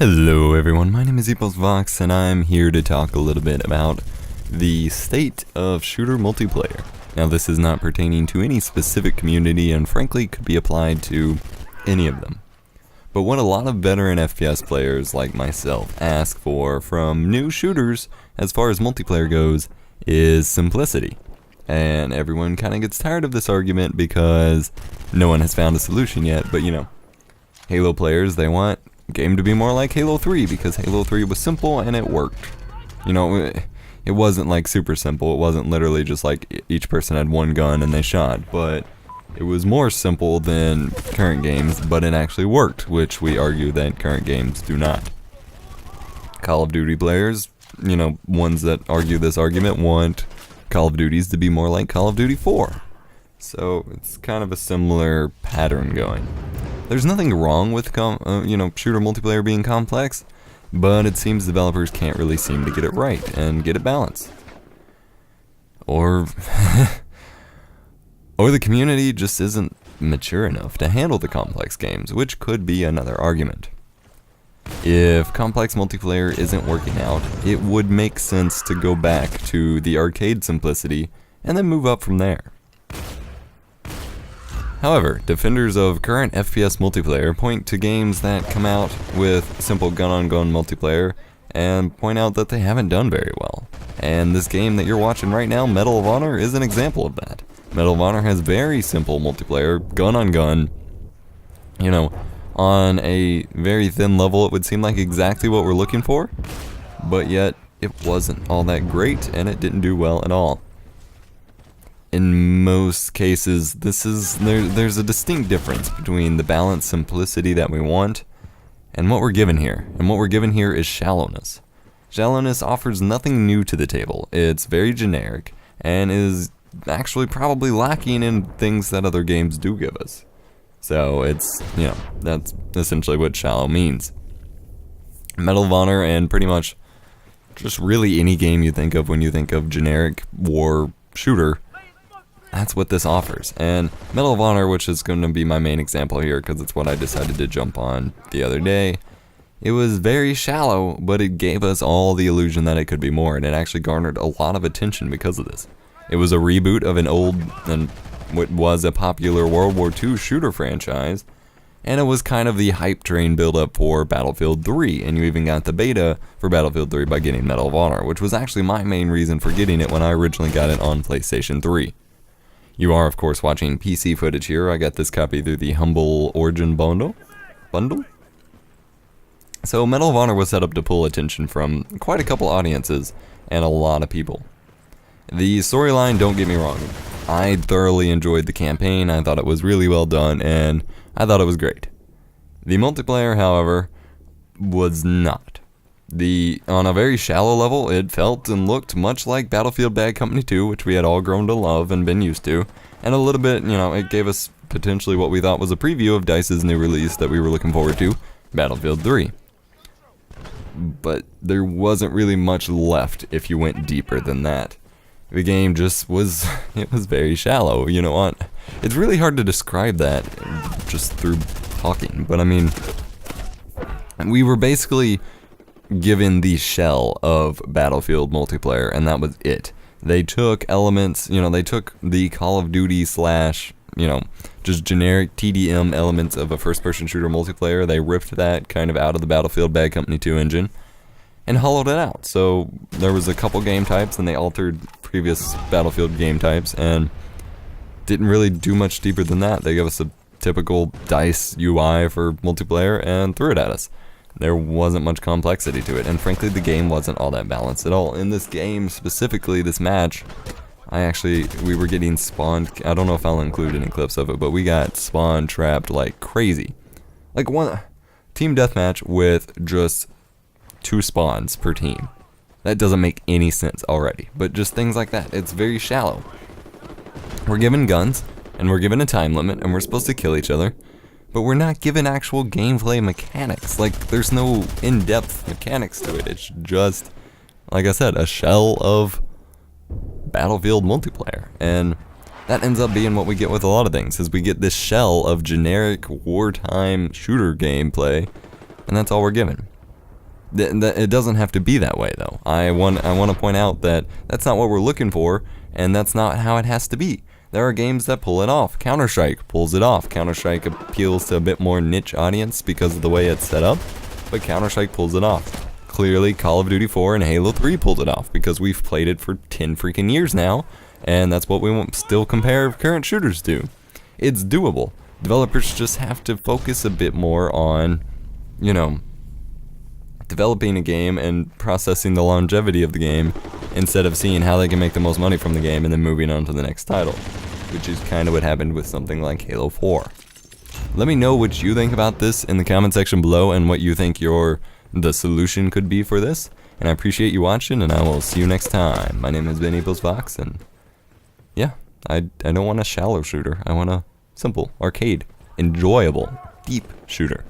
Hello everyone, my name is Vox and I'm here to talk a little bit about the state of shooter multiplayer. Now this is not pertaining to any specific community and frankly could be applied to any of them. But what a lot of veteran FPS players like myself ask for from new shooters as far as multiplayer goes is simplicity. And everyone kind of gets tired of this argument because no one has found a solution yet, but you know, Halo players, they want game to be more like Halo 3 because Halo 3 was simple and it worked. You know, it wasn't like super simple. It wasn't literally just like each person had one gun and they shot, but it was more simple than current games, but it actually worked, which we argue that current games do not. Call of Duty players, you know, ones that argue this argument want Call of Duties to be more like Call of Duty 4. So it's kind of a similar pattern going. There's nothing wrong with shooter multiplayer being complex, but it seems developers can't really seem to get it right and get it balanced. Or the community just isn't mature enough to handle the complex games, which could be another argument. If complex multiplayer isn't working out, it would make sense to go back to the arcade simplicity and then move up from there. However, defenders of current FPS multiplayer point to games that come out with simple gun-on-gun multiplayer and point out that they haven't done very well. And this game that you're watching right now, Medal of Honor, is an example of that. Medal of Honor has very simple multiplayer, gun-on-gun. You know, on a very thin level, it would seem like exactly what we're looking for, but yet it wasn't all that great and it didn't do well at all. In most cases, there's a distinct difference between the balanced simplicity that we want and what we're given here. And what we're given here is shallowness. Shallowness offers nothing new to the table. It's very generic and is actually probably lacking in things that other games do give us. So it's, you know, that's essentially what shallow means. Medal of Honor and pretty much just really any game you think of when you think of generic war shooter, that's what this offers. And Medal of Honor, which is going to be my main example here because it's what I decided to jump on the other day, it was very shallow, but it gave us all the illusion that it could be more, and it actually garnered a lot of attention because of this. It was a reboot of an old and what was a popular World War II shooter franchise, and it was kind of the hype train build-up for Battlefield 3, and you even got the beta for Battlefield 3 by getting Medal of Honor, which was actually my main reason for getting it when I originally got it on PlayStation 3. You are, of course, watching PC footage here. I got this copy through the Humble Origin bundle? So Medal of Honor was set up to pull attention from quite a couple audiences and a lot of people. The storyline, don't get me wrong, I thoroughly enjoyed the campaign. I thought it was really well done, and I thought it was great. The multiplayer, however, was not. On a very shallow level, it felt and looked much like Battlefield Bad Company 2, which we had all grown to love and been used to, and a little bit, you know, it gave us potentially what we thought was a preview of DICE's new release that we were looking forward to, Battlefield 3. But there wasn't really much left if you went deeper than that. The game just was, it was very shallow, you know. It's really hard to describe that just through talking, but I mean, we were basically given the shell of Battlefield multiplayer, and that was it. They took elements, you know, they took the Call of Duty slash, you know, just generic TDM elements of a first-person shooter multiplayer. They ripped that kind of out of the Battlefield Bad Company 2 engine and hollowed it out. So there was a couple game types, and they altered previous Battlefield game types and didn't really do much deeper than that. They gave us a typical DICE UI for multiplayer and threw it at us. There wasn't much complexity to it, and frankly the game wasn't all that balanced at all. In this game, specifically this match, we were getting spawned. I don't know if I'll include any clips of it, but we got spawn trapped like crazy. Like one team deathmatch with just 2 spawns per team. That doesn't make any sense already, but just things like that. It's very shallow. We're given guns, and we're given a time limit, and we're supposed to kill each other. But we're not given actual gameplay mechanics. Like, there's no in-depth mechanics to it. It's just, like I said, a shell of Battlefield multiplayer. And that ends up being what we get with a lot of things, is we get this shell of generic wartime shooter gameplay, and that's all we're given. It doesn't have to be that way, though. I want to point out that that's not what we're looking for, and that's not how it has to be. There are games that pull it off. Counter-Strike pulls it off. Counter-Strike appeals to a bit more niche audience because of the way it's set up, but Counter-Strike pulls it off. Clearly, Call of Duty 4 and Halo 3 pulled it off because we've played it for 10 freaking years now, and that's what we want still compare current shooters to. It's doable. Developers just have to focus a bit more on, developing a game and processing the longevity of the game instead of seeing how they can make the most money from the game and then moving on to the next title, which is kind of what happened with something like Halo 4. Let me know what you think about this in the comment section below and what you think the solution could be for this. And I appreciate you watching, and I will see you next time. My name has been Fox, and yeah, I don't want a shallow shooter. I want a simple, arcade, enjoyable, deep shooter.